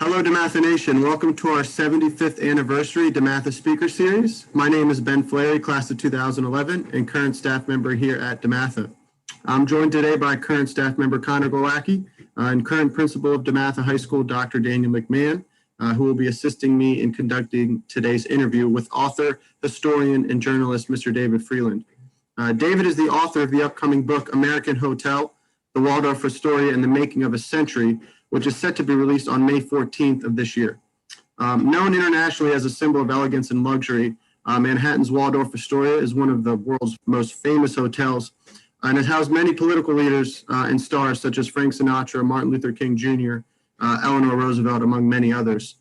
Hello, DeMatha Nation. Welcome to our 75th anniversary DeMatha Speaker Series. My name is Ben Fleri, class of 2011, and current staff member here at DeMatha. I'm joined today by current staff member Connor Glowacki and current principal of DeMatha High School, Dr. Daniel McMahon, who will be assisting me in conducting today's interview with author, historian, and journalist, Mr. David Freeland. David is the author of the upcoming book, American Hotel, the Waldorf-Astoria and the Making of a Century, which is set to be released on May 14th of this year. Known internationally as a symbol of elegance and luxury, Manhattan's Waldorf-Astoria is one of the world's most famous hotels, and it housed many political leaders and stars such as Frank Sinatra, Martin Luther King Jr., Eleanor Roosevelt, among many others.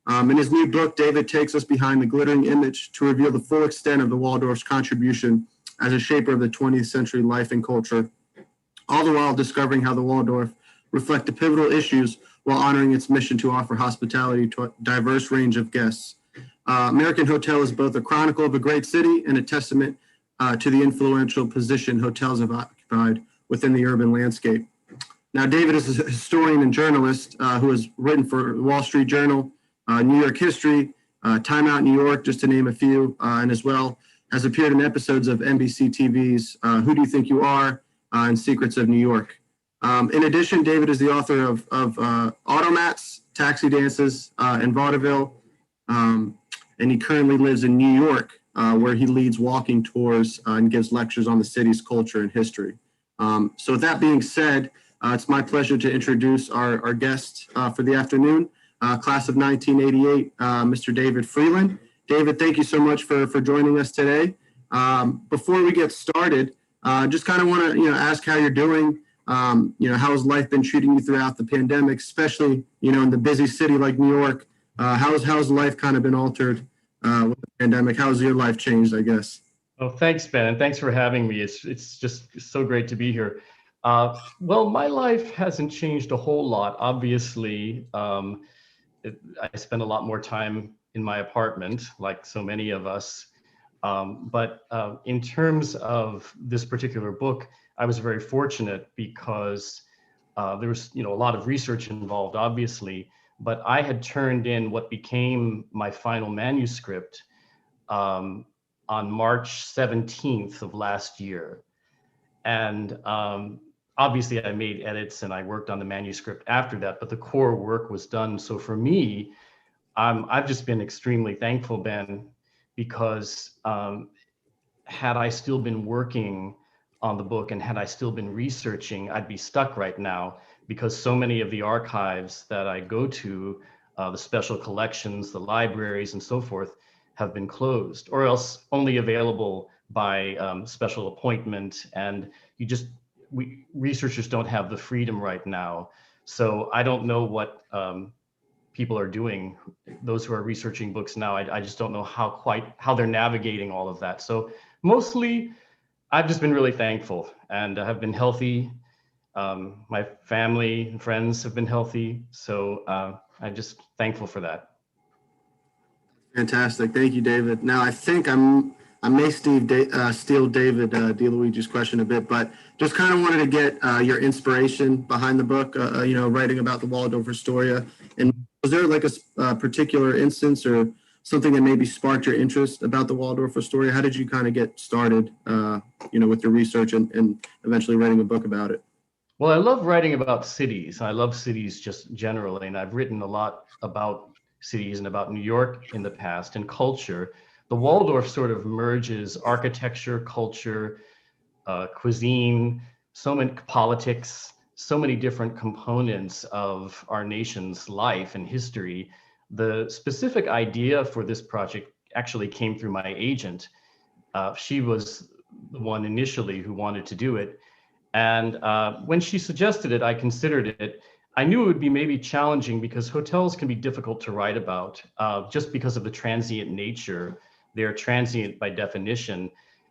In his new book, David takes us behind the glittering image to reveal the full extent of the Waldorf's contribution as a shaper of the 20th century life and culture, all the while discovering how the Waldorf reflect the pivotal issues while honoring its mission to offer hospitality to a diverse range of guests. American Hotel is both a chronicle of a great city and a testament to the influential position hotels have occupied within the urban landscape. Now, David is a historian and journalist who has written for the Wall Street Journal, New York History, Time Out New York, just to name a few, and as well has appeared in episodes of NBC TV's Who Do You Think You Are and Secrets of New York. In addition, David is the author of Automats, Taxi Dances, and Vaudeville, and he currently lives in New York, where he leads walking tours and gives lectures on the city's culture and history. So with that being said, it's my pleasure to introduce our guest for the afternoon, class of 1988, Mr. David Freeland. David, thank you so much for joining us today. Before we get started, just kind of want to ask how you're doing. How has life been treating you throughout the pandemic, especially, in the busy city like New York? How's life kind of been altered with the pandemic? How's your life changed, I guess? Oh, thanks, Ben, and thanks for having me. It's just so great to be here. Well, my life hasn't changed a whole lot. Obviously, I spend a lot more time in my apartment, like so many of us. But in terms of this particular book, I was very fortunate because there was, a lot of research involved, obviously, but I had turned in what became my final manuscript on March 17th of last year. And obviously I made edits and I worked on the manuscript after that, but the core work was done. So for me, I've just been extremely thankful, Ben, because had I still been working on the book and had I still been researching, I'd be stuck right now because so many of the archives that I go to, the special collections, the libraries and so forth have been closed or else only available by special appointment. And researchers don't have the freedom right now. So I don't know what people are doing, those who are researching books now. I just don't know how they're navigating all of that. So mostly, I've just been really thankful and have been healthy. My family and friends have been healthy. So I'm just thankful for that. Fantastic. Thank you, David. Now, I think I may steal David DeLuigi's question a bit, but just kind of wanted to get your inspiration behind the book, writing about the Waldorf-Astoria. And was there like a particular instance or something that maybe sparked your interest about the Waldorf-Astoria? How did you kind of get started, with your research and eventually writing a book about it? Well, I love writing about cities. I love cities just generally, and I've written a lot about cities and about New York in the past and culture. The Waldorf sort of merges architecture, culture, cuisine, so many politics, so many different components of our nation's life and history. The specific idea for this project actually came through my agent. She was the one initially who wanted to do it. And when she suggested it, I considered it. I knew it would be maybe challenging because hotels can be difficult to write about just because of the transient nature. They're transient by definition.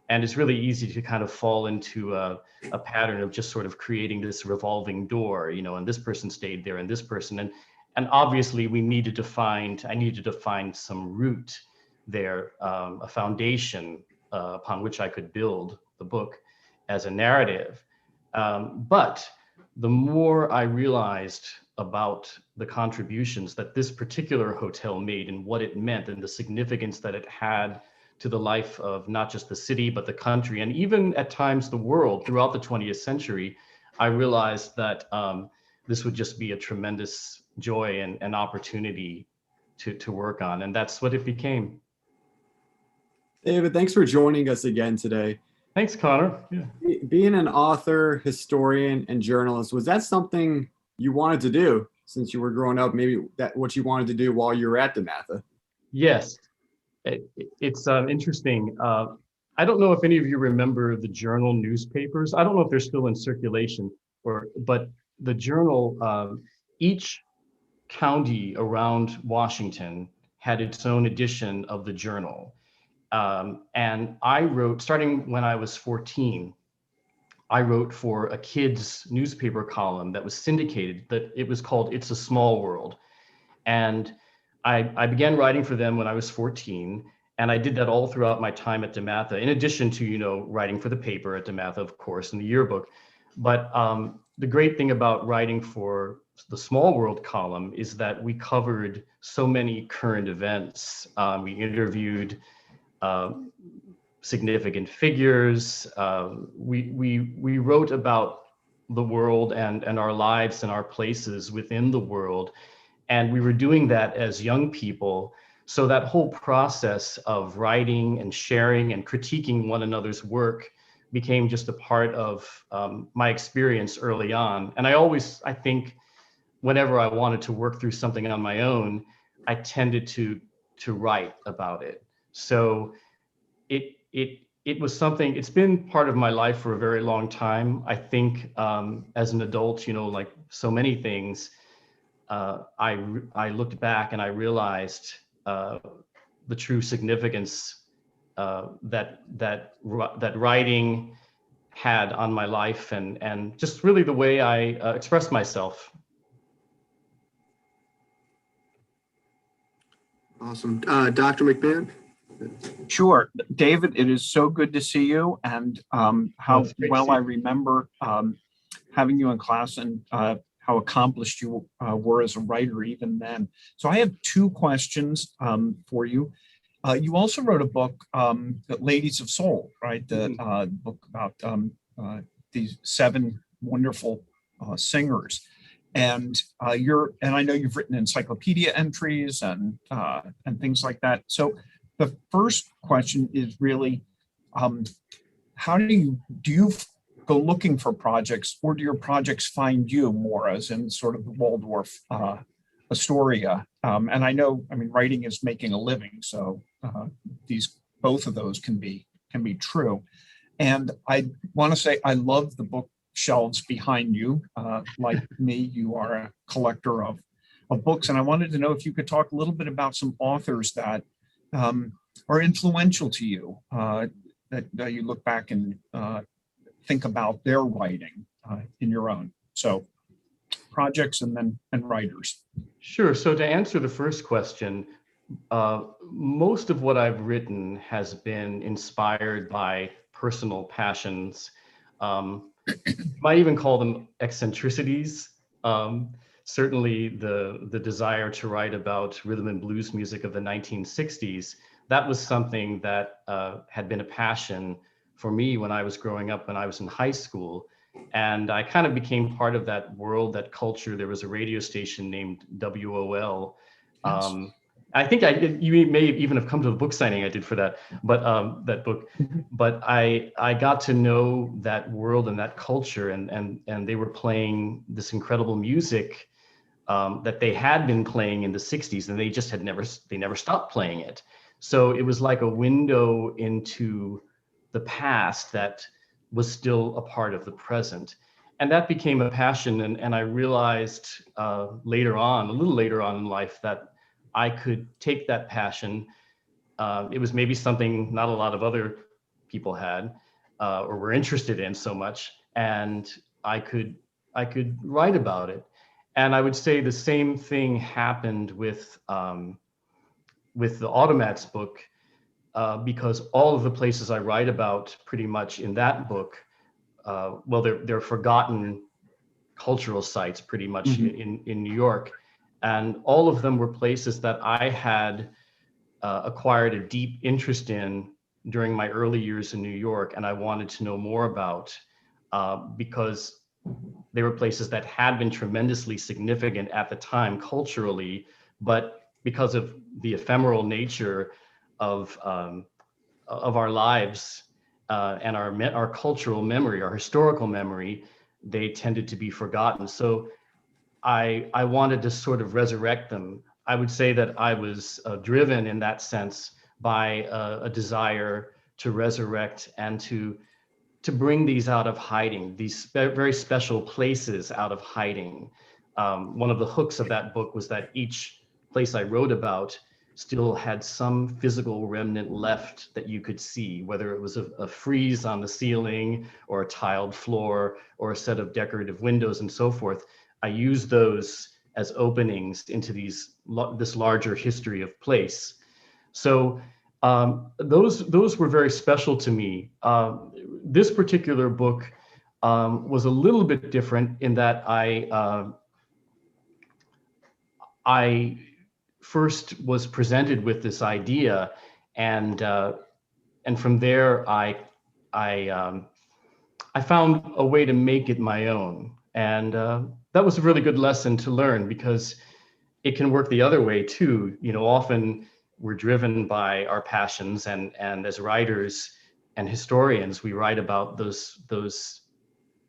And it's really easy to kind of fall into a pattern of just sort of creating this revolving door, and this person stayed there and this person. And obviously I needed to find some root there, a foundation upon which I could build the book as a narrative. But the more I realized about the contributions that this particular hotel made and what it meant and the significance that it had to the life of not just the city, but the country, and even at times the world throughout the 20th century, I realized that this would just be a tremendous joy and opportunity to work on. And that's what it became. David, thanks for joining us again today. Thanks, Connor. Yeah. Being an author, historian, and journalist, was that something you wanted to do since you were growing up? Maybe that what you wanted to do while you were at DeMatha? Yes, it's interesting. I don't know if any of you remember the Journal newspapers. I don't know if they're still in circulation, but the Journal, each county around Washington had its own edition of the Journal. And I wrote, starting when I was 14, I wrote for a kids newspaper column that was syndicated, that it was called It's a Small World. And I began writing for them when I was 14, and I did that all throughout my time at DeMatha, in addition to, writing for the paper at DeMatha, of course, in the yearbook. But the great thing about writing for the Small World column is that we covered so many current events. We interviewed significant figures. We wrote about the world and our lives and our places within the world. And we were doing that as young people. So that whole process of writing and sharing and critiquing one another's work became just a part of my experience early on. And I think whenever I wanted to work through something on my own, I tended to write about it. So it was something, it's been part of my life for a very long time. I think as an adult, like so many things, I looked back and I realized the true significance that writing had on my life and just really the way I expressed myself. Awesome. Dr. McMahon? Sure. David, it is so good to see you, and how well I remember having you in class and how accomplished you were as a writer even then. So I have two questions for you. You also wrote a book, Ladies of Soul, right? The book about these 7 wonderful singers. And I know you've written encyclopedia entries and things like that. So the first question is really, how do you go looking for projects, or do your projects find you more, as in sort of the Waldorf-Astoria? And writing is making a living, so both of those can be true. And I want to say I love the bookshelves behind you. Like me, you are a collector of books, and I wanted to know if you could talk a little bit about some authors that are influential to you, that you look back and think about their writing in your own. So projects and writers. Sure. So to answer the first question, most of what I've written has been inspired by personal passions. Might even call them eccentricities. Certainly the desire to write about rhythm and blues music of the 1960s, that was something that had been a passion for me when I was growing up, when I was in high school. And I kind of became part of that world, that culture. There was a radio station named WOL. Yes. I think you may even have come to the book signing I did for that, but that book. But I got to know that world and that culture, and they were playing this incredible music that they had been playing in the 60s, and they just never stopped playing it. So it was like a window into the past that was still a part of the present. And that became a passion. And I realized a little later on in life, that I could take that passion. It was maybe something not a lot of other people had or were interested in so much. And I could write about it. And I would say the same thing happened with the Automats book, because all of the places I write about pretty much in that book, they're forgotten cultural sites pretty much in New York. And all of them were places that I had acquired a deep interest in during my early years in New York, and I wanted to know more about because they were places that had been tremendously significant at the time culturally, but because of the ephemeral nature of our lives and our cultural memory, our historical memory, they tended to be forgotten. So I wanted to sort of resurrect them. I would say that I was driven in that sense by a desire to resurrect and to bring these out of hiding, these very special places out of hiding. One of the hooks of that book was that each place I wrote about still had some physical remnant left that you could see, whether it was a frieze on the ceiling or a tiled floor or a set of decorative windows and so forth. I used those as openings into this larger history of place. So those were very special to me. This particular book was a little bit different in that I first was presented with this idea, and from there I found a way to make it my own, and that was a really good lesson to learn, because it can work the other way too. You know, often we're driven by our passions, and as writers and historians, we write about those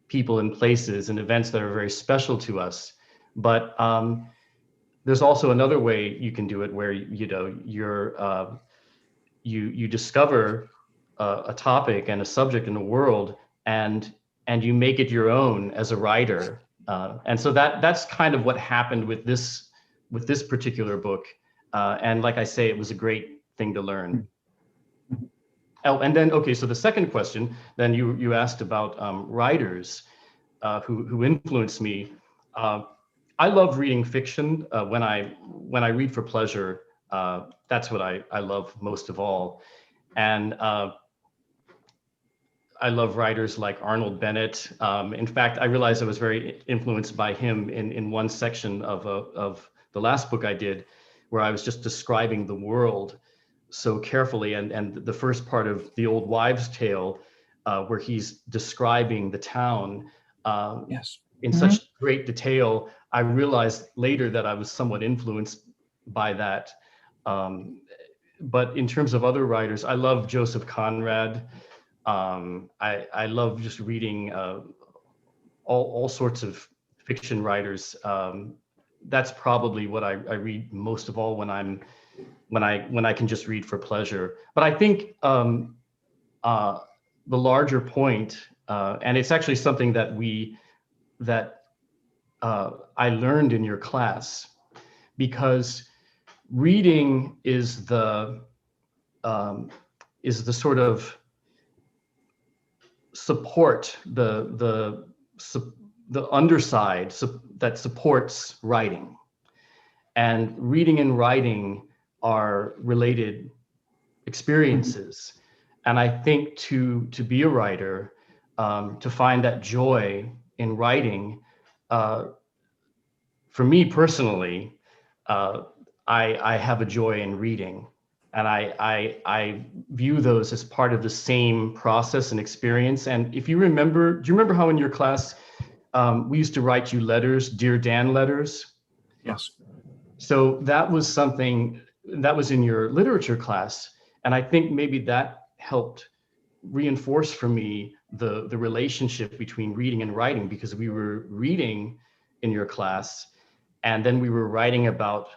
people and places and events that are very special to us. But there's also another way you can do it, where you discover a topic and a subject in the world, and you make it your own as a writer. And so that's kind of what happened with this particular book. And like I say, it was a great thing to learn. Oh, and then, okay, so the second question, then you asked about writers who influenced me. I love reading fiction. When I read for pleasure, that's what I love most of all. And I love writers like Arnold Bennett. In fact, I realized I was very influenced by him in one section of the last book I did, where I was just describing the world so carefully. And the first part of The Old Wives' Tale, where he's describing the town in such great detail, I realized later that I was somewhat influenced by that. But in terms of other writers, I love Joseph Conrad. I love just reading all sorts of fiction writers. That's probably what I read most of all when I can just read for pleasure. But I think the larger point, and it's actually something that I learned in your class, because reading is the sort of support, the underside that supports writing. And reading and writing are related experiences. And I think to be a writer, to find that joy in writing, for me personally, I have a joy in reading. And I view those as part of the same process and experience. And if you remember, do you remember how in your class, we used to write you letters, Dear Dan letters? Yes. So that was something that was in your literature class. And I think maybe that helped reinforce for me the relationship between reading and writing, because we were reading in your class, and then we were writing about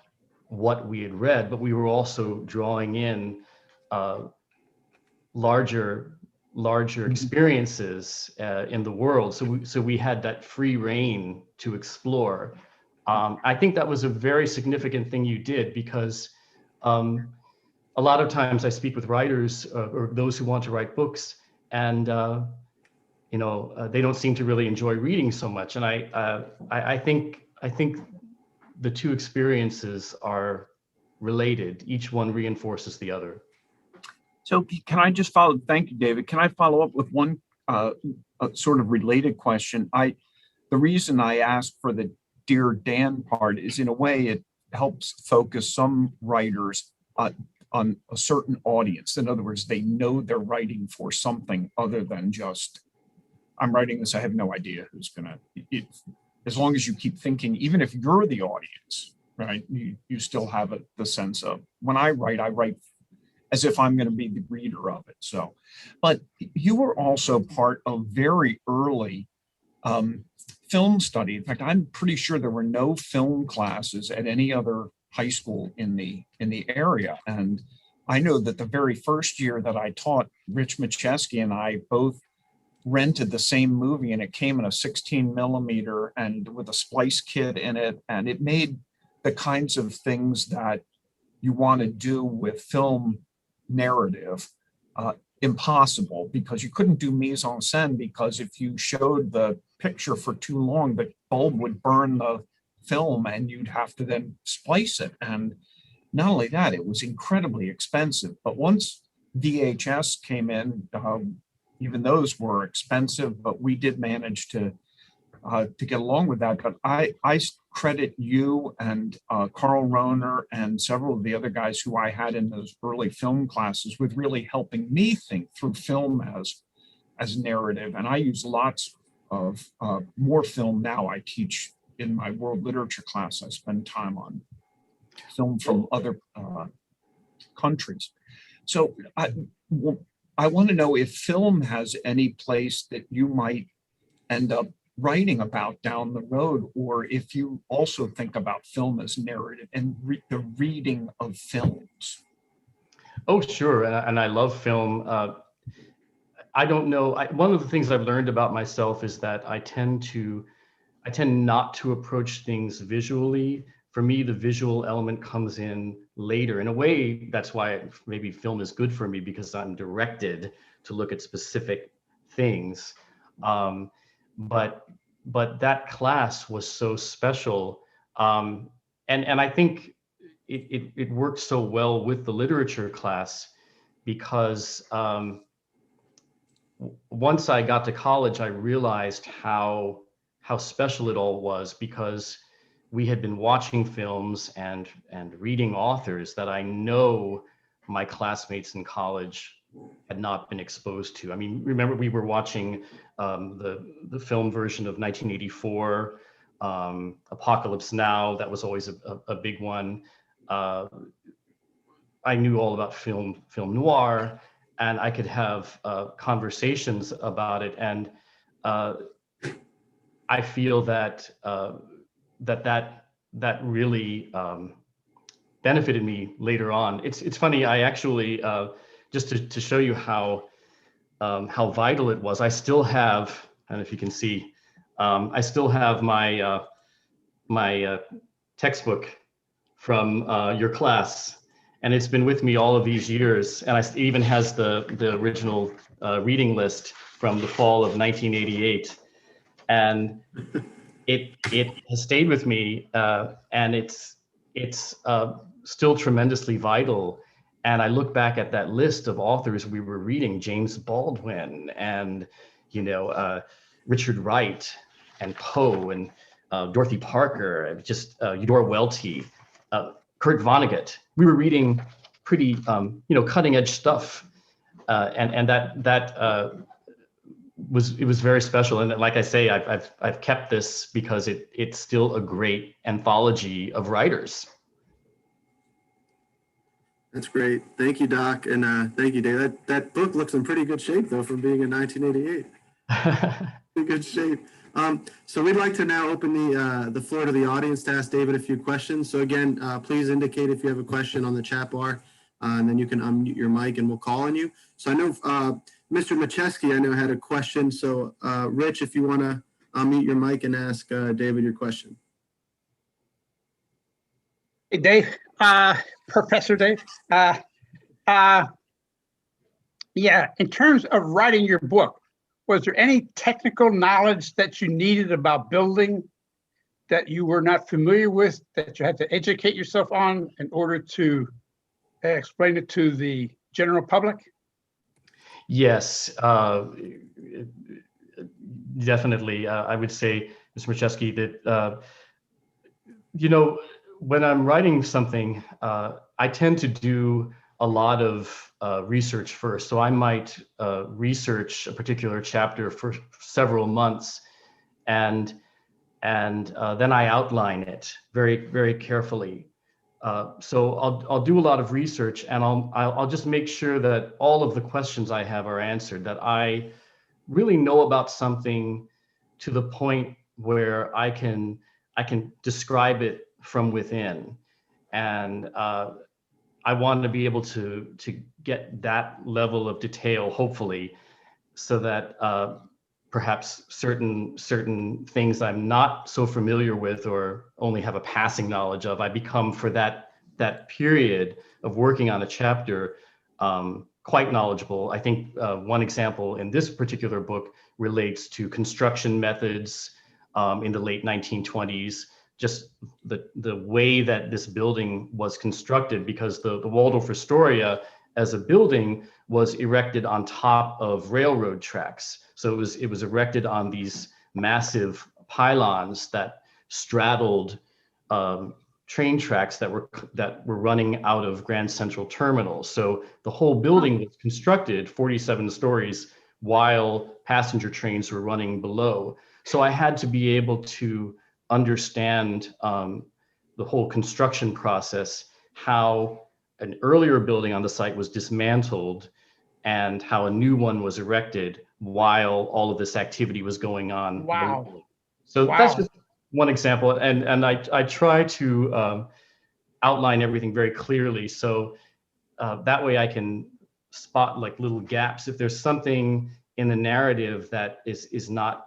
what we had read, but we were also drawing in larger experiences in the world. So we had that free reign to explore. I think that was a very significant thing you did, because a lot of times I speak with writers or those who want to write books, and they don't seem to really enjoy reading so much. And I think the two experiences are related. Each one reinforces the other. So can I just follow? Thank you, David. Can I follow up with one sort of related question? the reason I asked for the Dear Dan part is, in a way, it helps focus some writers on a certain audience. In other words, they know they're writing for something other than just, I'm writing this, I have no idea who's gonna, as long as you keep thinking, even if you're the audience, right, you still have the sense of, when I write as if I'm gonna be the reader of it. So, but you were also part of very early film study. In fact, I'm pretty sure there were no film classes at any other high school in the area. And I know that the very first year that I taught, Rich Macheski and I both rented the same movie, and it came in a 16 millimeter and with a splice kit in it. And it made the kinds of things that you want to do with film narrative impossible, because you couldn't do mise en scène, because if you showed the picture for too long, the bulb would burn the film and you'd have to then splice it. And not only that, it was incredibly expensive. But once VHS came in, even those were expensive, but we did manage to get along with that. But I credit you and Carl Rohner and several of the other guys who I had in those early film classes with really helping me think through film as narrative. And I use lots of more film now. I teach in my world literature class. I spend time on film from other countries. So I want to know if film has any place that you might end up writing about down the road, or if you also think about film as narrative and the reading of films. Oh, sure. And I love film. I don't know. One of the things I've learned about myself is that I tend not to approach things visually. For me, the visual element comes in later. In a way, that's why maybe film is good for me, because I'm directed to look at specific things. But that class was so special. And I think it worked so well with the literature class, because once I got to college, I realized how special it all was, because we had been watching films and reading authors that I know my classmates in college had not been exposed to. I mean, remember, we were watching the film version of 1984, Apocalypse Now. That was always a big one. I knew all about film noir, and I could have conversations about it. And I feel that that really benefited me later on. It's funny. I actually just to show you how vital it was. I still have, I don't know if you can see, I still have my my textbook from your class, and it's been with me all of these years. And it even has the original reading list from the fall of 1988, and it has stayed with me, and it's still tremendously vital. And I look back at that list of authors we were reading: James Baldwin, and Richard Wright, and Poe, and Dorothy Parker, just Eudora Welty, Kurt Vonnegut. We were reading pretty cutting edge stuff, and that it was very special. And like I say, I've kept this because it's still a great anthology of writers. That's great. Thank you, Doc. And thank you, Dave. That book looks in pretty good shape, though, from being in 1988. In good shape. So we'd like to now open the floor to the audience to ask David a few questions. So again, please indicate if you have a question on the chat bar, and then you can unmute your mic and we'll call on you. So I know Mr. Macheski, I know, had a question. So Rich, if you want to unmute your mic and ask David your question. Hey, Dave, Professor Dave. Yeah, in terms of writing your book, was there any technical knowledge that you needed about building that you were not familiar with, that you had to educate yourself on in order to explain it to the general public? Yes, definitely. I would say Mr. Macheski, that, when I'm writing something, I tend to do a lot of research first. So I might research a particular chapter for several months, and then I outline it very, very carefully. So I'll do a lot of research, and I'll just make sure that all of the questions I have are answered, that I really know about something to the point where I can describe it from within. And I want to be able to get that level of detail, hopefully, so that perhaps certain things I'm not so familiar with or only have a passing knowledge of, I become, for that period of working on a chapter, quite knowledgeable. I think one example in this particular book relates to construction methods in the late 1920s, just the way that this building was constructed, because the Waldorf-Astoria as a building was erected on top of railroad tracks. So it was erected on these massive pylons that straddled train tracks that were running out of Grand Central Terminal. So the whole building was constructed 47 stories while passenger trains were running below. So I had to be able to understand the whole construction process, how an earlier building on the site was dismantled and how a new one was erected while all of this activity was going on. Wow. Locally. So that's just one example. And I try to outline everything very clearly. So that way I can spot like little gaps. If there's something in the narrative that is not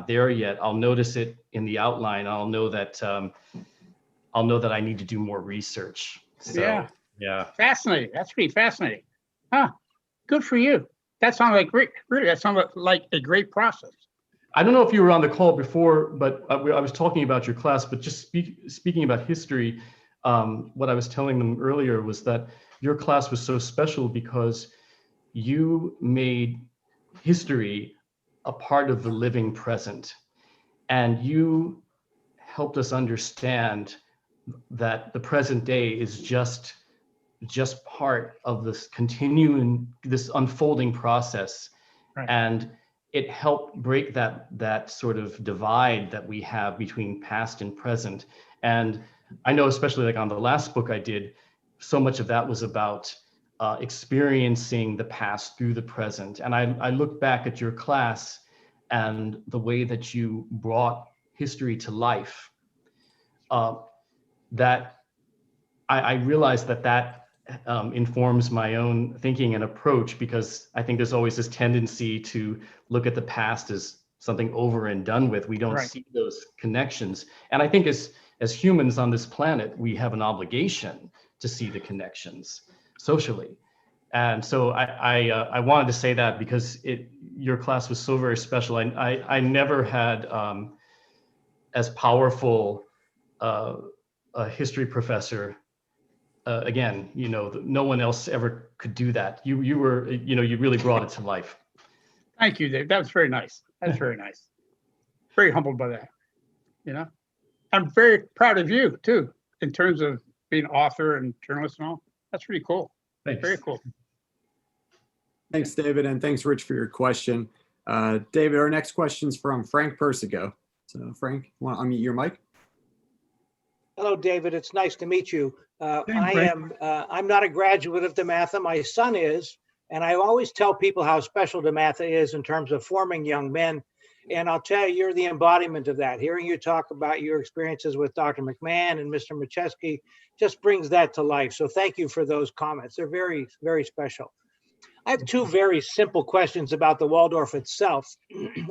there yet, I'll notice it in the outline. I'll know that I need to do more research. So, yeah. Fascinating. That's pretty fascinating. Huh. Good for you. That sounds like great. Really, that sounds like a great process. I don't know if you were on the call before, but I was talking about your class, but just speaking about history, what I was telling them earlier was that your class was so special because you made history a part of the living present. And you helped us understand that the present day is just part of this this unfolding process. Right. And it helped break that sort of divide that we have between past and present. And I know, especially like on the last book I did, so much of that was about experiencing the past through the present. And I look back at your class and the way that you brought history to life, that I realized that informs my own thinking and approach, because I think there's always this tendency to look at the past as something over and done with. We don't see those connections. And I think as humans on this planet, we have an obligation to see the connections socially. And so I wanted to say that because your class was so very special. I never had as powerful a history professor. Again, no one else ever could do that. You were, you really brought it to life. Thank you, Dave. That was very nice. That's very nice. Very humbled by that. I'm very proud of you too, in terms of being an author and journalist and all. That's pretty cool. Thanks. Very cool. Thanks, David, and thanks, Rich, for your question. David, our next question is from Frank Persico. So, Frank, you want to unmute your mic? Hello, David. It's nice to meet you. Hey, I'm not a graduate of DeMatha. My son is, and I always tell people how special DeMatha is in terms of forming young men. And I'll tell you, you're the embodiment of that. Hearing you talk about your experiences with Dr. McMahon and Mr. Macheski just brings that to life. So thank you for those comments. They're very, very special. I have two very simple questions about the Waldorf itself.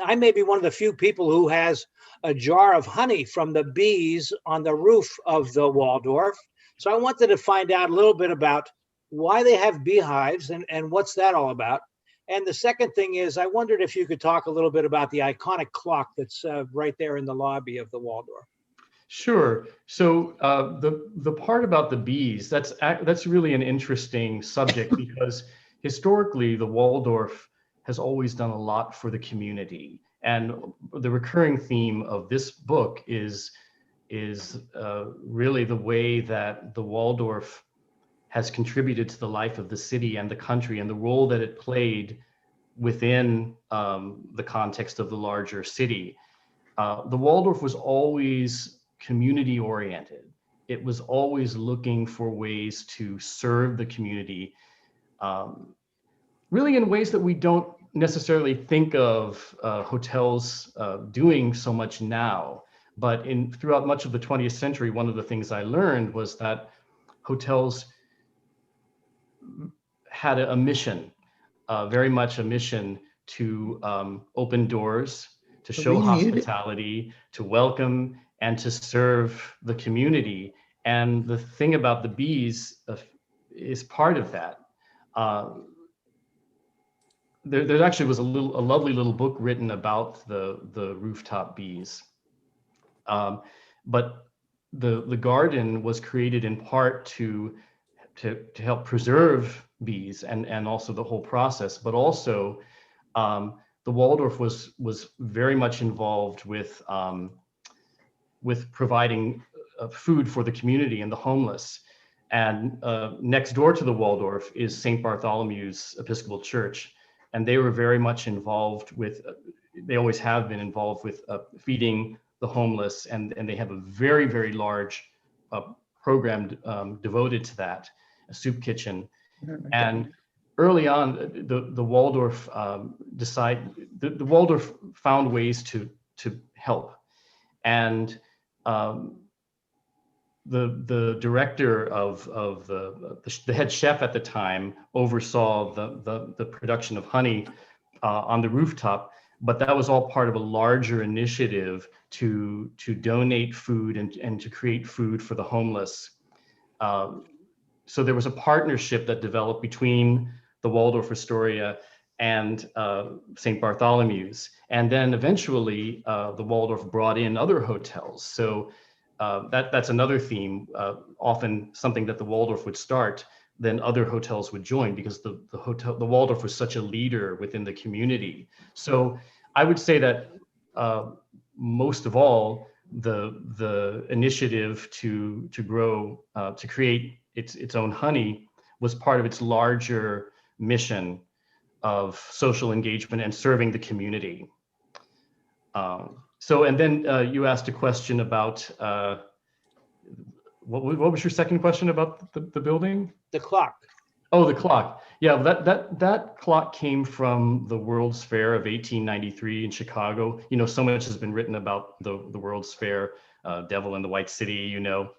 I may be one of the few people who has a jar of honey from the bees on the roof of the Waldorf. So I wanted to find out a little bit about why they have beehives and what's that all about. And the second thing is, I wondered if you could talk a little bit about the iconic clock that's right there in the lobby of the Waldorf. Sure. So the part about the bees, that's really an interesting subject because historically the Waldorf has always done a lot for the community. And the recurring theme of this book is really the way that the Waldorf has contributed to the life of the city and the country, and the role that it played within the context of the larger city. The Waldorf was always community oriented. It was always looking for ways to serve the community, really in ways that we don't necessarily think of hotels doing so much now. But throughout much of the 20th century, one of the things I learned was that hotels had a mission, very much a mission to open doors, to show hospitality, to welcome, and to serve the community. And the thing about the bees is part of that. There actually was a lovely little book written about the rooftop bees. But the garden was created in part to help preserve bees and also the whole process, but also the Waldorf was very much involved with providing food for the community and the homeless. And next door to the Waldorf is St. Bartholomew's Episcopal Church, and they were very much involved with. They always have been involved with feeding the homeless, and they have a very, very large program devoted to that, a soup kitchen. And early on, the Waldorf the Waldorf found ways to help, and the director of the head chef at the time oversaw the production of honey on the rooftop. But that was all part of a larger initiative to donate food and to create food for the homeless. So there was a partnership that developed between the Waldorf-Astoria and St. Bartholomew's. And then eventually the Waldorf brought in other hotels. So that's another theme, often something that the Waldorf would start, then other hotels would join, because the Waldorf was such a leader within the community. So I would say that most of all, the initiative to grow, to create its own honey was part of its larger mission of social engagement and serving the community. And then you asked a question about, what was your second question about the building? The clock. Oh, the clock. Yeah, that clock came from the World's Fair of 1893 in Chicago. You know, so much has been written about the World's Fair, Devil in the White City, you know.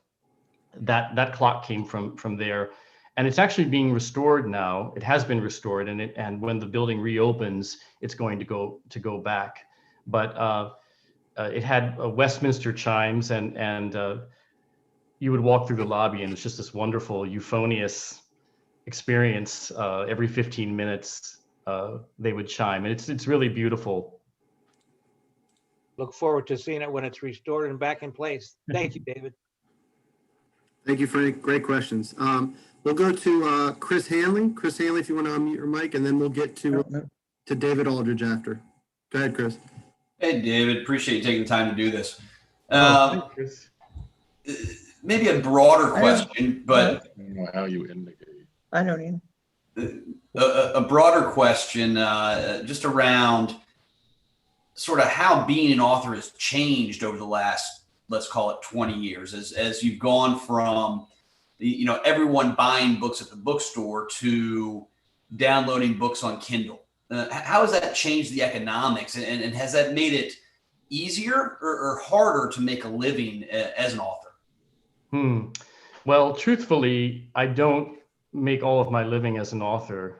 That clock came from there. And it's actually being restored now. It has been restored, and when the building reopens, it's going to go back. But it had Westminster chimes, and you would walk through the lobby, and it's just this wonderful euphonious experience. Every 15 minutes, they would chime, and it's really beautiful. Look forward to seeing it when it's restored and back in place. Thank you, David. Thank you, Frank. Great questions. We'll go to Chris Hanley. Chris Hanley, if you want to unmute your mic, and then we'll get to David Aldridge after. Go ahead, Chris. Hey, David. Appreciate you taking the time to do this. Thanks, Chris. Maybe a broader question, but I don't know how you indicate. I don't even. a broader question just around sort of how being an author has changed over the last, let's call it 20 years, as you've gone from, you know, everyone buying books at the bookstore to downloading books on Kindle. How has that changed the economics, and has that made it easier or harder to make a living as an author? Well, truthfully, I don't make all of my living as an author.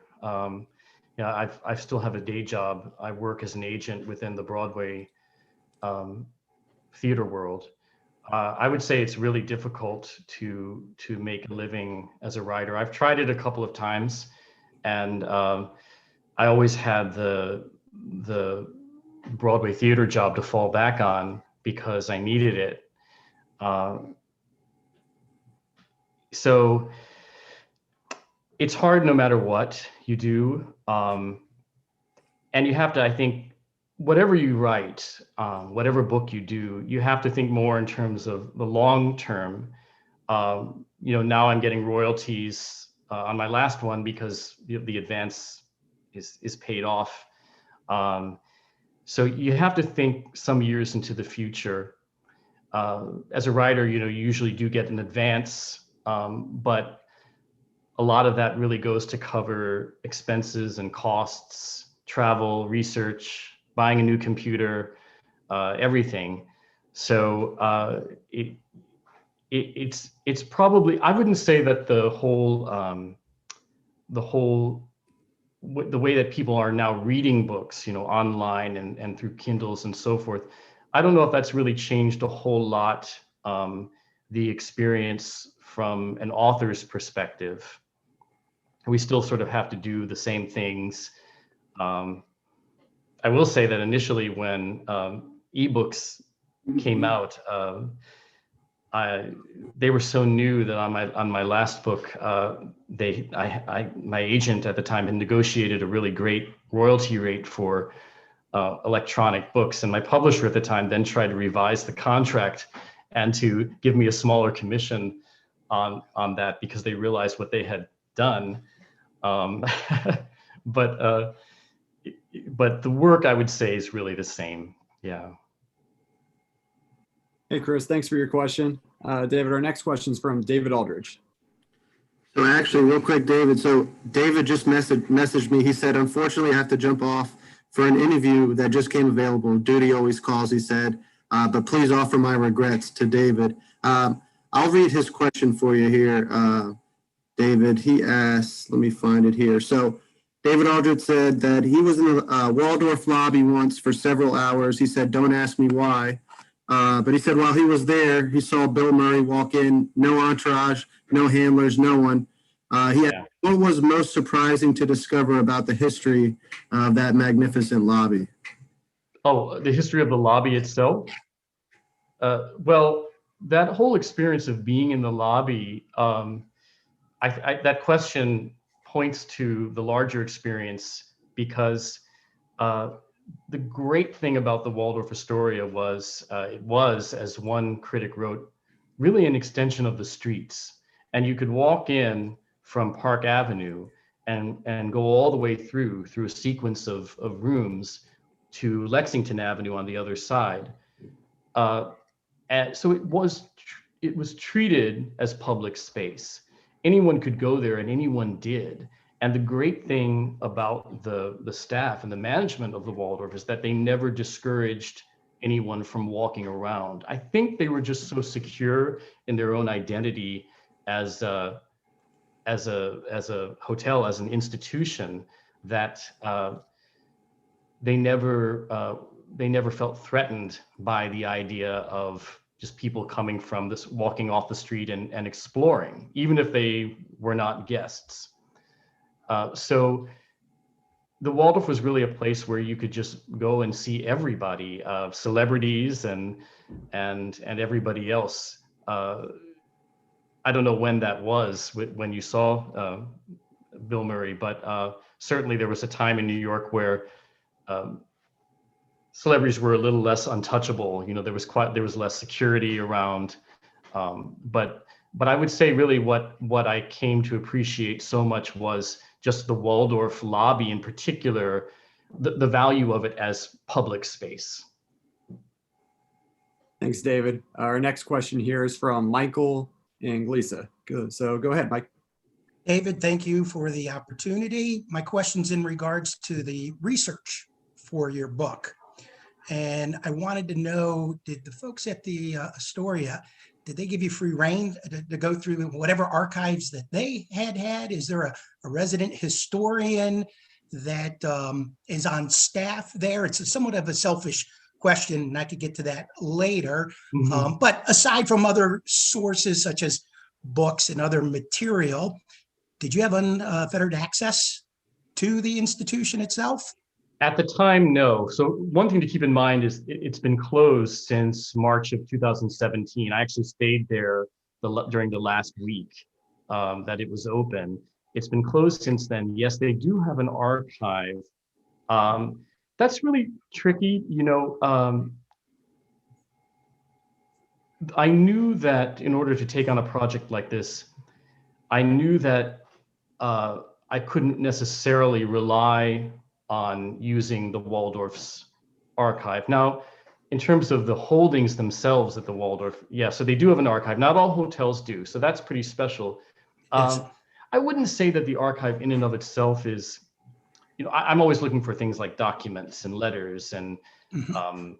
Yeah, I still have a day job. I work as an agent within the Broadway theater world. I would say it's really difficult to make a living as a writer. I've tried it a couple of times, and I always had the Broadway theater job to fall back on because I needed it. So it's hard no matter what you do. And you have to, I think, whatever you write, whatever book you do, you have to think more in terms of the long term. Now I'm getting royalties on my last one because the advance is paid off. So you have to think some years into the future. As a writer, you usually do get an advance, but a lot of that really goes to cover expenses and costs, travel, research, buying a new computer, everything. So it's probably, I wouldn't say that the way that people are now reading books, online and through Kindles and so forth, I don't know if that's really changed a whole lot, the experience from an author's perspective. We still sort of have to do the same things. I will say that initially when ebooks came out, they were so new that on my last book, my agent at the time had negotiated a really great royalty rate for electronic books, and my publisher at the time then tried to revise the contract and to give me a smaller commission on that because they realized what they had done. But the work, I would say, is really the same. Yeah. Hey, Chris, thanks for your question. David, our next question is from David Aldridge. So actually, real quick, David. So David just messaged me. He said, unfortunately, I have to jump off for an interview that just came available. Duty always calls, he said. But please offer my regrets to David. I'll read his question for you here, David. He asks, let me find it here. So David Aldridge said that he was in the Waldorf lobby once for several hours. He said, don't ask me why. But he said while he was there, he saw Bill Murray walk in, no entourage, no handlers, no one. What was most surprising to discover about the history of that magnificent lobby? Oh, the history of the lobby itself? Well, that whole experience of being in the lobby, that question points to the larger experience because the great thing about the Waldorf-Astoria was, it was, as one critic wrote, really an extension of the streets. And you could walk in from Park Avenue and go all the way through a sequence of rooms to Lexington Avenue on the other side. And so it was treated as public space. Anyone could go there and anyone did. And the great thing about the staff and the management of the Waldorf is that they never discouraged anyone from walking around. I think they were just so secure in their own identity as a hotel, as an institution, that they never felt threatened by the idea of just people coming from this, walking off the street and exploring, even if they were not guests. So the Waldorf was really a place where you could just go and see everybody, celebrities and everybody else. I don't know when that was, when you saw Bill Murray, but certainly there was a time in New York where celebrities were a little less untouchable. There was less security around. But I would say really what I came to appreciate so much was just the Waldorf lobby in particular, the value of it as public space. Thanks, David. Our next question here is from Michael and Lisa. Good. So go ahead, Mike. David, thank you for the opportunity. My question's in regards to the research for your book. And I wanted to know, did the folks at the Astoria, did they give you free reign to go through whatever archives that they had? Is there a resident historian that is on staff there? It's somewhat of a selfish question, and I could get to that later. Mm-hmm. But aside from other sources such as books and other material, did you have unfettered access to the institution itself? At the time, no. So one thing to keep in mind is it's been closed since March of 2017. I actually stayed there during the last week that it was open. It's been closed since then. Yes, they do have an archive. That's really tricky. I knew that in order to take on a project like this, I knew that I couldn't necessarily rely on using the Waldorf's archive. Now, in terms of the holdings themselves at the Waldorf, yeah, so they do have an archive. Not all hotels do, so that's pretty special. Yes. I wouldn't say that the archive in and of itself is, I'm always looking for things like documents and letters and Mhm.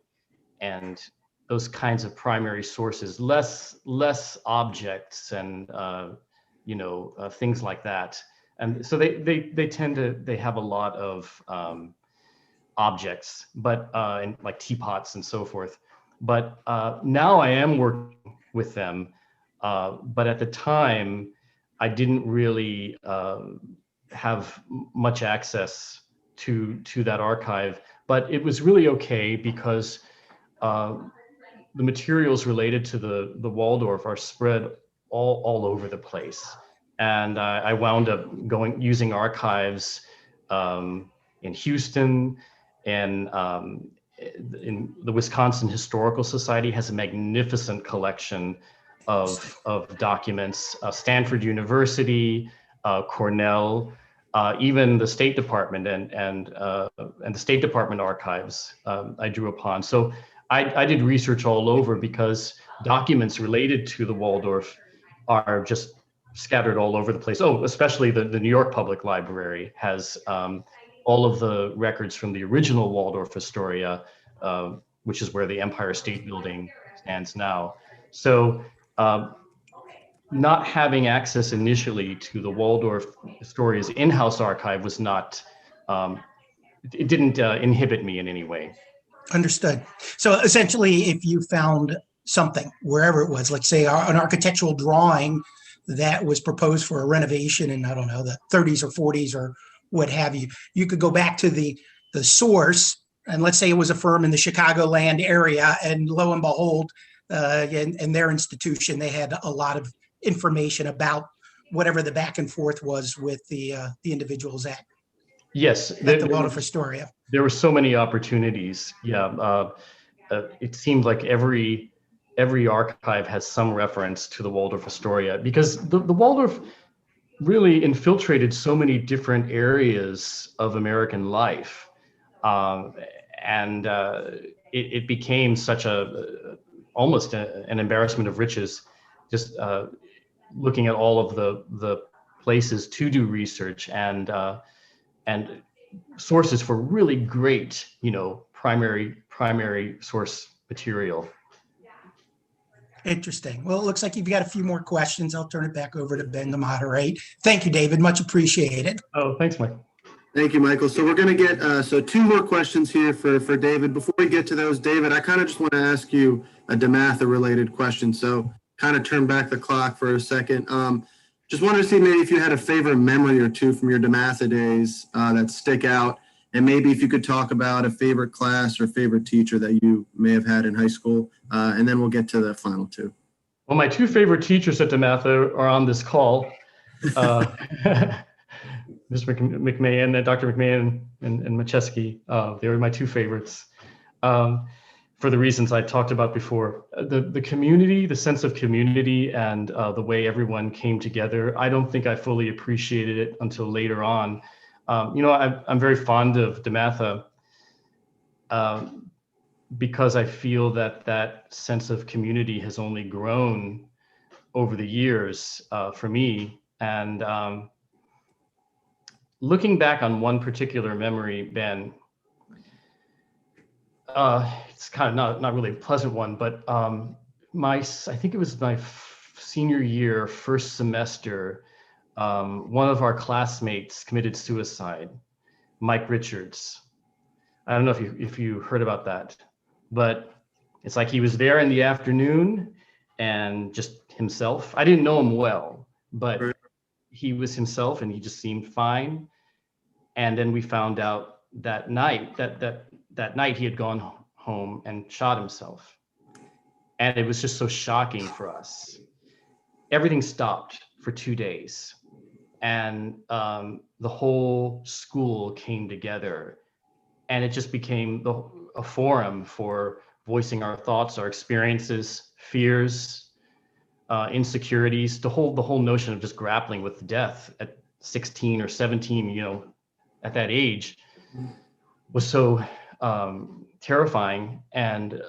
and those kinds of primary sources, less objects and things like that. And so they have a lot of objects, but and like teapots and so forth. But now I am working with them. But at the time, I didn't really have much access to that archive. But it was really okay because the materials related to the Waldorf are spread all over the place. And I wound up using archives in Houston, and in the Wisconsin Historical Society has a magnificent collection of documents. Stanford University, Cornell, even the State Department and the State Department archives I drew upon. So I did research all over because documents related to the Waldorf are just scattered all over the place. Oh, especially the New York Public Library has all of the records from the original Waldorf-Astoria, which is where the Empire State Building stands now. So not having access initially to the Waldorf-Astoria's in-house archive was not, it didn't inhibit me in any way. Understood. So essentially, if you found something wherever it was, like say an architectural drawing that was proposed for a renovation in, I don't know, the 30s or 40s or what have you, you could go back to the source, and let's say it was a firm in the Chicagoland area, and lo and behold, in their institution, they had a lot of information about whatever the back and forth was with the individuals at Yes, the Waldorf-Astoria. There were so many opportunities. Yeah, it seemed like every archive has some reference to the Waldorf-Astoria because the Waldorf really infiltrated so many different areas of American life, and it became such almost an embarrassment of riches, just looking at all of the places to do research and sources for really great, primary source material. Interesting. Well, it looks like you've got a few more questions. I'll turn it back over to Ben to moderate. Thank you, David. Much appreciated. Oh, thanks, Mike. Thank you, Michael. So we're going to get so two more questions here for David. Before we get to those, David, I kind of just want to ask you a DeMatha related question. So kind of turn back the clock for a second. Just wanted to see maybe if you had a favorite memory or two from your DeMatha days that stick out, and maybe if you could talk about a favorite class or favorite teacher that you may have had in high school, and then we'll get to the final two. Well, my two favorite teachers at DeMatha are on this call. Mr. McMahon, Dr. McMahon and Macheski. They were my two favorites for the reasons I talked about before. The community, the sense of community and the way everyone came together, I don't think I fully appreciated it until later on. I'm very fond of DeMatha because I feel that sense of community has only grown over the years for me. And looking back on one particular memory, Ben, it's kind of not really a pleasant one, but I think it was my senior year, first semester, one of our classmates committed suicide, Mike Richards. I don't know if you heard about that, but it's like he was there in the afternoon and just himself. I didn't know him well, but he was himself and he just seemed fine. And then we found out that night that night he had gone home and shot himself. And it was just so shocking for us. Everything stopped for 2 days. And the whole school came together and it just became a forum for voicing our thoughts, our experiences, fears, insecurities, the whole notion of just grappling with death at 16 or 17, at that age was so terrifying, and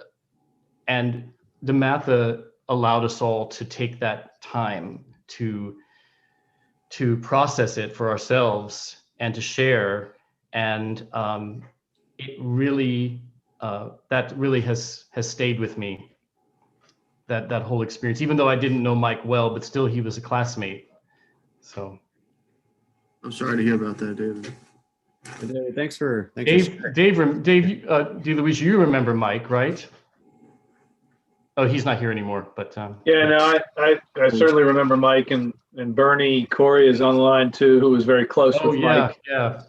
DeMatha allowed us all to take that time to process it for ourselves and to share, and it really that really has stayed with me. That whole experience, even though I didn't know Mike well, but still he was a classmate. So I'm sorry to hear about that, David. Thanks for Dave, DeLuise, you remember Mike, right? Oh, he's not here anymore, but yeah, no, I certainly remember Mike, and Bernie Corey is on the line too, who was very close with Mike. Yeah.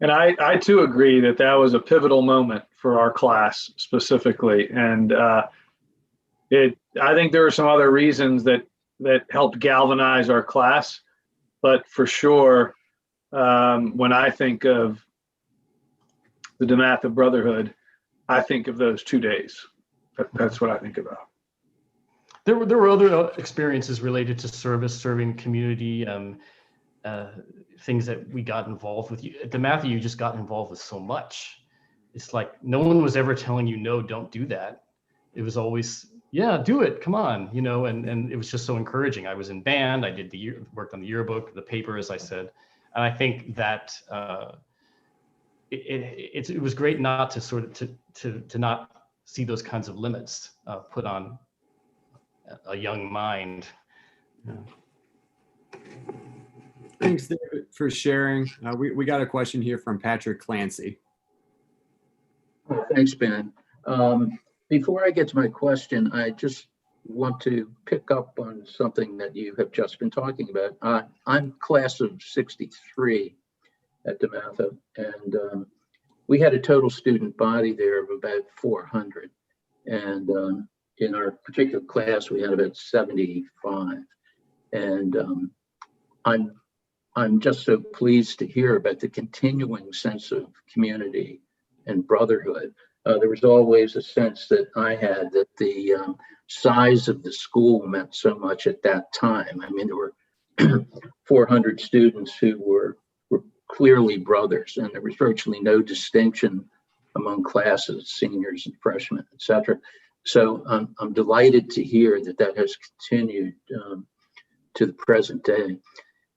And I too agree that was a pivotal moment for our class specifically, and I think there are some other reasons that helped galvanize our class, but for sure, when I think of the DeMatha Brotherhood, I think of those 2 days. That's what I think about. There were other experiences related to serving community, things that we got involved with. At DeMatha, you just got involved with so much. It's like no one was ever telling you, no, don't do that. It was always, yeah, do it, come on, and it was just so encouraging. I was in band, I did worked on the yearbook, the paper, as I said, and I think that it was great not to sort of to not see those kinds of limits put on a young mind. Thanks, David, for sharing. We got a question here from Patrick Clancy. Thanks, Ben. Before I get to my question, I just want to pick up on something that you have just been talking about. I'm class of 63 at DeMatha, and we had a total student body there of about 400. And in our particular class, we had about 75. And I'm just so pleased to hear about the continuing sense of community and brotherhood. There was always a sense that I had that the size of the school meant so much at that time. I mean, there were 400 students who were clearly brothers, and there was virtually no distinction among classes, seniors and freshmen, et cetera. So I'm delighted to hear that has continued to the present day.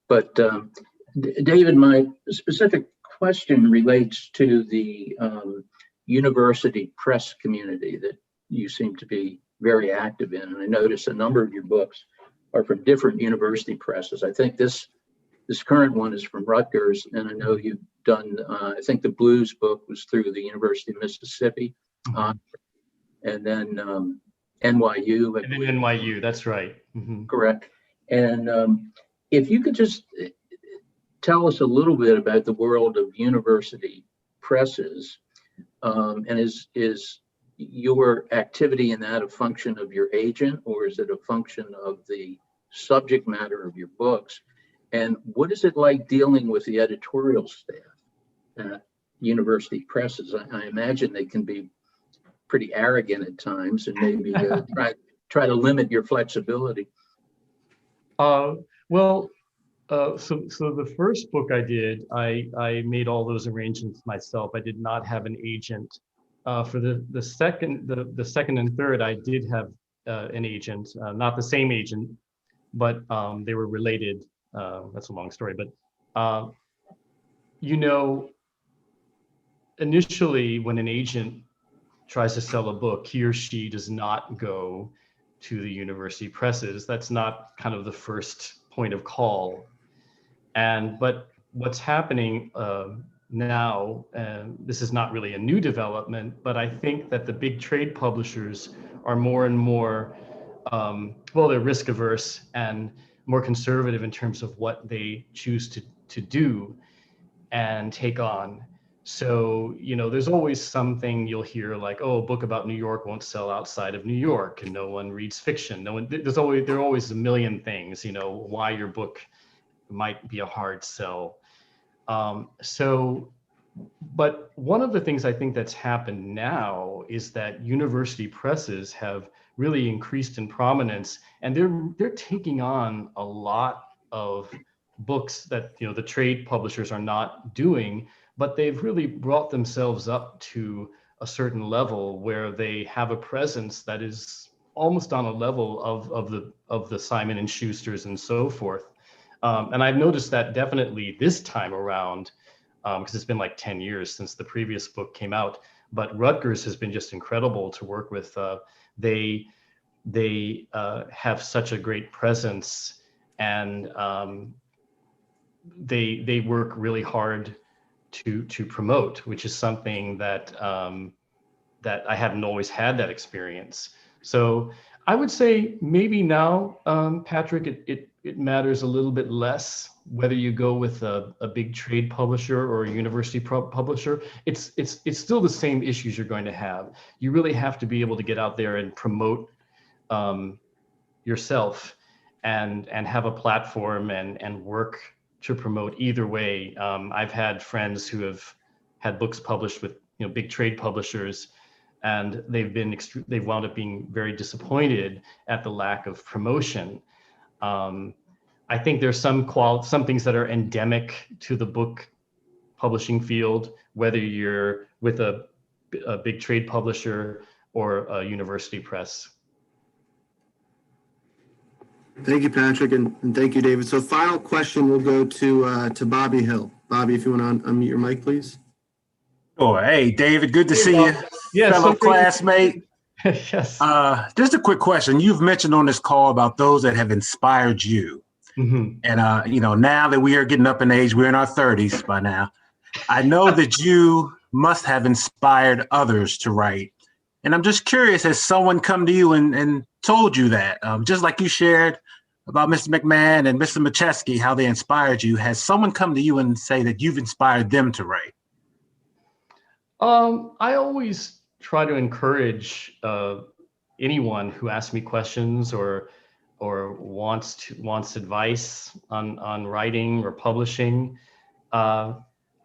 But David, my specific question relates to the university press community that you seem to be very active in. And I notice a number of your books are from different university presses. I think this current one is from Rutgers, and I know you've done, I think the Blues book was through the University of Mississippi, and then NYU. And then NYU, that's right. Mm-hmm. Correct. And if you could just tell us a little bit about the world of university presses, and is your activity in that a function of your agent, or is it a function of the subject matter of your books? And what is it like dealing with the editorial staff at university presses? I imagine they can be pretty arrogant at times and maybe try to limit your flexibility. So the first book I did, I made all those arrangements myself. I did not have an agent. For the second and third, I did have an agent, not the same agent, but they were related. That's a long story, but initially when an agent tries to sell a book, he or she does not go to the university presses. That's not kind of the first point of call. But what's happening now, and this is not really a new development, but I think that the big trade publishers are more and more, they're risk averse and more conservative in terms of what they choose to do and take on. So, there's always something you'll hear like, oh, a book about New York won't sell outside of New York, and no one reads fiction. There are always a million things, why your book might be a hard sell. So But one of the things I think that's happened now is that university presses have really increased in prominence, and they're taking on a lot of books that, you know, the trade publishers are not doing, but they've really brought themselves up to a certain level where they have a presence that is almost on a level of the Simon and Schusters and so forth. And I've noticed that definitely this time around, because it's been like 10 years since the previous book came out, but Rutgers has been just incredible to work with. They have such a great presence, and they work really hard to promote, which is something that that I haven't always had that experience. So I would say maybe now, Patrick, it matters a little bit less whether you go with a big trade publisher or a university publisher. It's still the same issues you're going to have. You really have to be able to get out there and promote yourself and have a platform and work to promote either way. I've had friends who have had books published with, you know, big trade publishers, and they've wound up being very disappointed at the lack of promotion. I think there's some things that are endemic to the book publishing field, whether you're with a big trade publisher or a university press. Thank you, Patrick, and thank you, David. So final question will go to Bobby Hill. Bobby, if you want to unmute your mic, please. Sure. Hey, David, good to see you. Yes, fellow so classmate. Yes. Just a quick question. You've mentioned on this call about those that have inspired you. Mm-hmm. And, you know, now that we are getting up in age, we're in our 30s by now. I know that you must have inspired others to write. And I'm just curious, has someone come to you and told you that? Just like you shared about Mr. McMahon and Mr. Macheski, how they inspired you, has someone come to you and say that you've inspired them to write? I always try to encourage anyone who asks me questions or wants advice on writing or publishing. I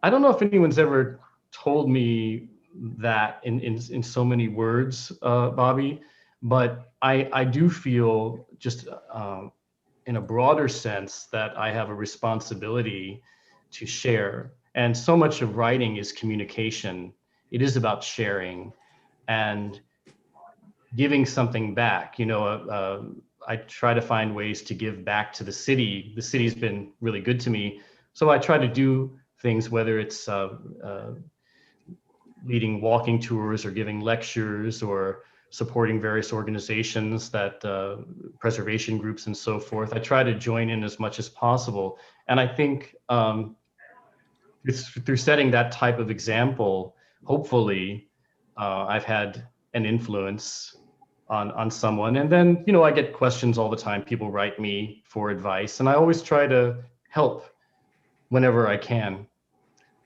don't know if anyone's ever told me that in so many words, Bobby, but I do feel just in a broader sense that I have a responsibility to share. And so much of writing is communication. It is about sharing and giving something back. You know, I try to find ways to give back to the city. The city's been really good to me. So I try to do things, whether it's leading walking tours or giving lectures or supporting various organizations that preservation groups and so forth. I try to join in as much as possible. And I think it's through setting that type of example, hopefully I've had an influence on someone. And then, you know, I get questions all the time. People write me for advice, and I always try to help whenever I can.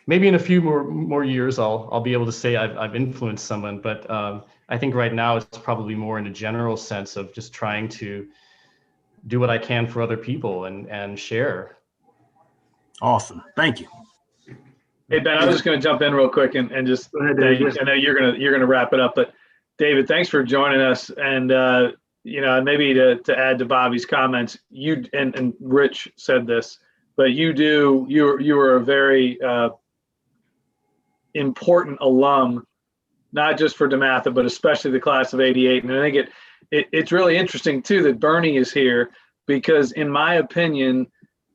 Maybe in a few more years, I'll be able to say I've influenced someone, but I think right now it's probably more in a general sense of just trying to do what I can for other people and share. Awesome. Thank you. Hey, Ben, I'm just going to jump in real quick and just, I know you're going to wrap it up, but David, thanks for joining us. And, you know, maybe to add to Bobby's comments, you and Rich said this, but you were a very important alum, not just for DeMatha, but especially the class of '88. And I think it's really interesting too that Bernie is here, because in my opinion,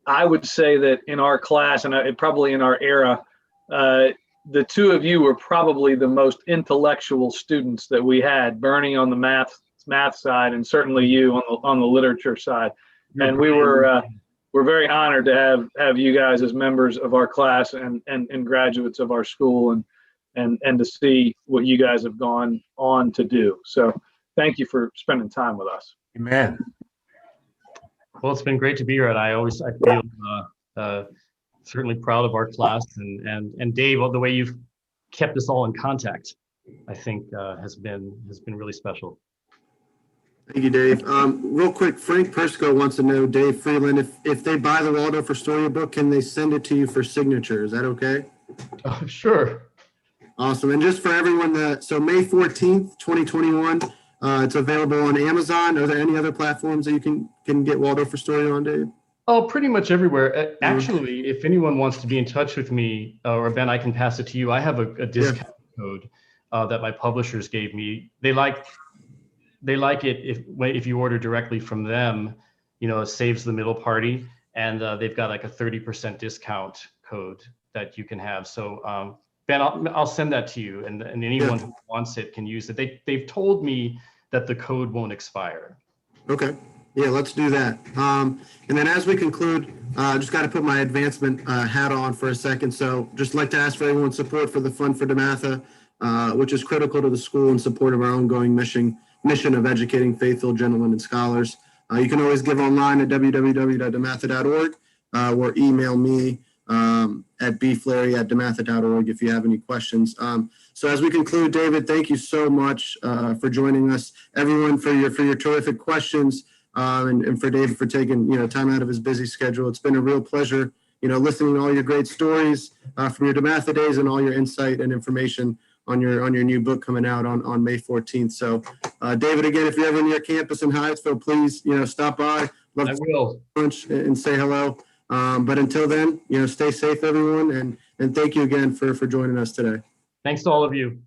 I would say that in our class and probably in our era, the two of you were probably the most intellectual students that we had. Bernie on the math side, and certainly you on the literature side. And we're very honored to have you guys as members of our class and graduates of our school, and to see what you guys have gone on to do. So thank you for spending time with us. Amen. Well, it's been great to be here, and I feel certainly proud of our class, and Dave, the way you've kept us all in contact, I think has been really special. Thank you, Dave. Real quick, Frank Persico wants to know, Dave Freeland, if they buy the Waldorf-Astoria book, can they send it to you for signature? Is that okay? Oh, sure. Awesome. And just for everyone so May 14th, 2021, it's available on Amazon. Are there any other platforms that you can get Waldorf-Astoria on, Dave? Oh, pretty much everywhere. Actually, if anyone wants to be in touch with me, or Ben, I can pass it to you. I have a discount code that my publishers gave me. They like it if you order directly from them. It saves the middle party, and they've got like a 30% discount code that you can have. So Ben, I'll send that to you, and anyone who wants it can use it. They've told me that the code won't expire. Okay. Yeah, let's do that. And then as we conclude, just got to put my advancement hat on for a second. So just like to ask for everyone's support for the Fund for DeMatha, which is critical to the school in support of our ongoing mission of educating faithful gentlemen and scholars. You can always give online at www.dematha.org or email me at bfleri@dematha.org if you have any questions. So as we conclude, David, thank you so much for joining us. Everyone for your terrific questions. And for David for taking time out of his busy schedule. It's been a real pleasure, listening to all your great stories from your DeMatha days and all your insight and information on your new book coming out on May 14th. So, David, again, if you're ever near campus in Hyattsville, please stop by. Love I will. Lunch and say hello. But until then, stay safe, everyone, and thank you again for joining us today. Thanks to all of you.